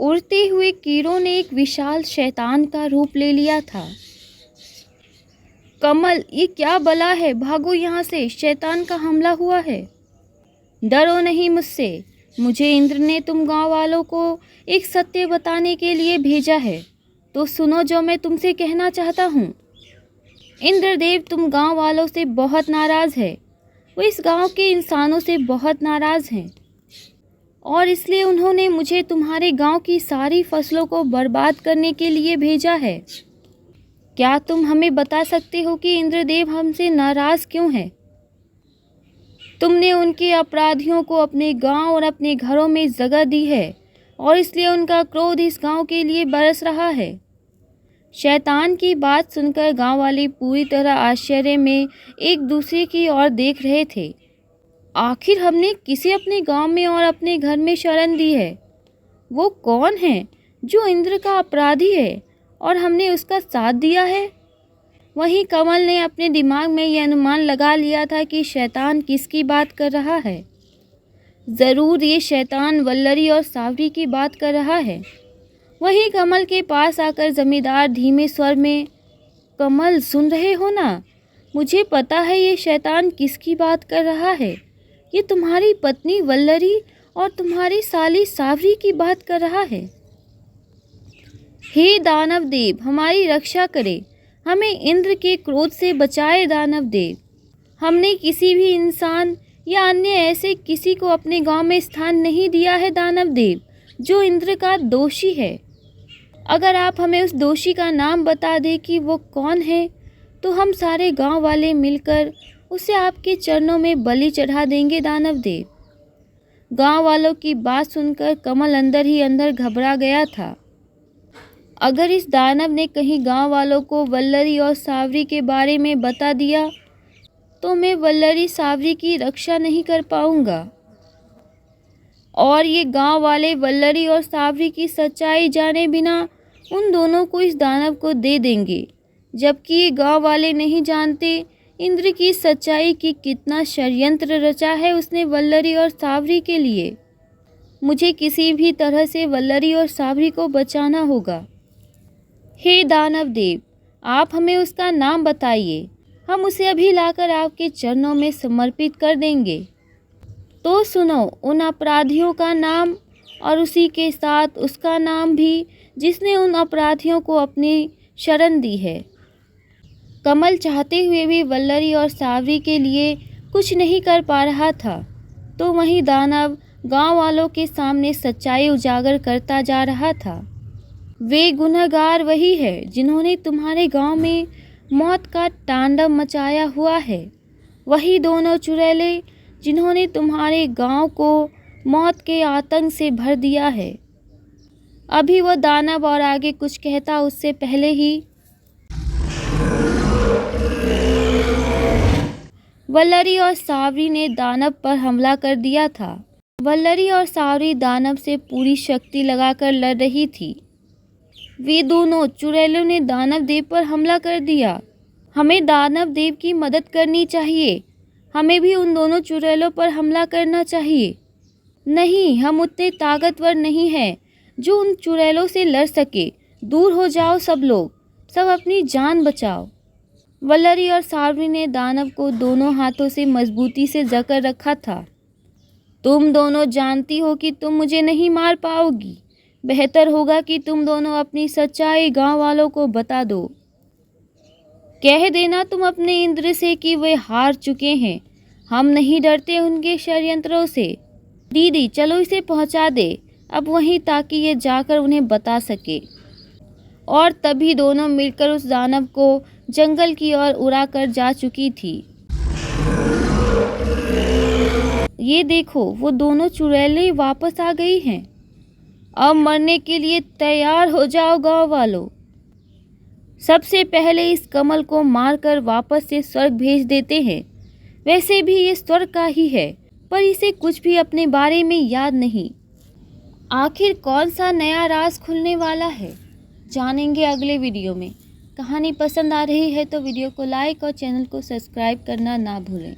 उड़ते हुए कीड़ों ने एक विशाल शैतान का रूप ले लिया था। कमल, ये क्या बला है? भागो यहाँ से, शैतान का हमला हुआ है। डरो नहीं मुझसे, मुझे इंद्र ने तुम गांव वालों को एक सत्य बताने के लिए भेजा है। तो सुनो जो मैं तुमसे कहना चाहता हूँ। इंद्रदेव तुम गांव वालों से बहुत नाराज़ है। वो इस गांव के इंसानों से बहुत नाराज़ हैं और इसलिए उन्होंने मुझे तुम्हारे गांव की सारी फसलों को बर्बाद करने के लिए भेजा है। क्या तुम हमें बता सकते हो कि इंद्रदेव हमसे नाराज़ क्यों है? तुमने उनके अपराधियों को अपने गांव और अपने घरों में जगह दी है और इसलिए उनका क्रोध इस गांव के लिए बरस रहा है। शैतान की बात सुनकर गांव वाले पूरी तरह आश्चर्य में एक दूसरे की ओर देख रहे थे। आखिर हमने किसे अपने गांव में और अपने घर में शरण दी है? वो कौन है जो इंद्र का अपराधी है और हमने उसका साथ दिया है? वहीं कमल ने अपने दिमाग में यह अनुमान लगा लिया था कि शैतान किसकी बात कर रहा है। ज़रूर ये शैतान वल्लरी और सावरी की बात कर रहा है। वहीं कमल के पास आकर जमींदार धीमे स्वर में, कमल सुन रहे हो ना? मुझे पता है ये शैतान किसकी बात कर रहा है। ये तुम्हारी पत्नी वल्लरी और तुम्हारी साली सावरी की बात कर रहा है। हे दानव देव, हमारी रक्षा करे, हमें इंद्र के क्रोध से बचाए दानव देव। हमने किसी भी इंसान या अन्य ऐसे किसी को अपने गांव में स्थान नहीं दिया है दानव देव जो इंद्र का दोषी है। अगर आप हमें उस दोषी का नाम बता दें कि वो कौन है तो हम सारे गांव वाले मिलकर उसे आपके चरणों में बलि चढ़ा देंगे दानव देव। गांव वालों की बात सुनकर कमल अंदर ही अंदर घबरा गया था। अगर इस दानव ने कहीं गांव वालों को वल्लरी और सावरी के बारे में बता दिया तो मैं वल्लरी सावरी की रक्षा नहीं कर पाऊंगा और ये गांव वाले वल्लरी और सावरी की सच्चाई जाने बिना उन दोनों को इस दानव को दे देंगे, जबकि ये गांव वाले नहीं जानते इंद्र की सच्चाई की कितना षड्यंत्र रचा है उसने वल्लरी और सावरी के लिए। मुझे किसी भी तरह से वल्लरी और सावरी को बचाना होगा। हे दानव देव, आप हमें उसका नाम बताइए, हम उसे अभी लाकर आपके चरणों में समर्पित कर देंगे। तो सुनो उन अपराधियों का नाम और उसी के साथ उसका नाम भी जिसने उन अपराधियों को अपनी शरण दी है। कमल चाहते हुए भी वल्लरी और सावरी के लिए कुछ नहीं कर पा रहा था, तो वहीं दानव गांव वालों के सामने सच्चाई उजागर करता जा रहा था। वे गुनहगार वही है जिन्होंने तुम्हारे गांव में मौत का तांडव मचाया हुआ है। वही दोनों चुड़ैले जिन्होंने तुम्हारे गांव को मौत के आतंक से भर दिया है। अभी वह दानव और आगे कुछ कहता उससे पहले ही वल्लरी और सावरी ने दानव पर हमला कर दिया था। वल्लरी और सावरी दानव से पूरी शक्ति लगाकर लड़ रही थी। वे दोनों चुड़ैलों ने दानव देव पर हमला कर दिया। हमें दानव देव की मदद करनी चाहिए। हमें भी उन दोनों चुड़ैलों पर हमला करना चाहिए। नहीं, हम उतने ताकतवर नहीं हैं जो उन चुड़ैलों से लड़ सके। दूर हो जाओ सब लोग, सब अपनी जान बचाओ। वल्लरी और सावरी ने दानव को दोनों हाथों से मजबूती से जकड़ रखा था। तुम दोनों जानती हो कि तुम मुझे नहीं मार पाओगी। बेहतर होगा कि तुम दोनों अपनी सच्चाई गांव वालों को बता दो। कह देना तुम अपने इंद्र से कि वे हार चुके हैं। हम नहीं डरते उनके षड्यंत्रों से। दीदी चलो इसे पहुंचा दे अब वहीं, ताकि ये जाकर उन्हें बता सके। और तभी दोनों मिलकर उस दानव को जंगल की ओर उड़ा कर जा चुकी थी। ये देखो, वो दोनों चुड़ैलें वापस आ गई हैं। अब मरने के लिए तैयार हो जाओ गांव वालों। सबसे पहले इस कमल को मारकर वापस से स्वर्ग भेज देते हैं। वैसे भी ये स्वर्ग का ही है, पर इसे कुछ भी अपने बारे में याद नहीं। आखिर कौन सा नया राज खुलने वाला है, जानेंगे अगले वीडियो में। कहानी पसंद आ रही है तो वीडियो को लाइक और चैनल को सब्सक्राइब करना ना भूलें।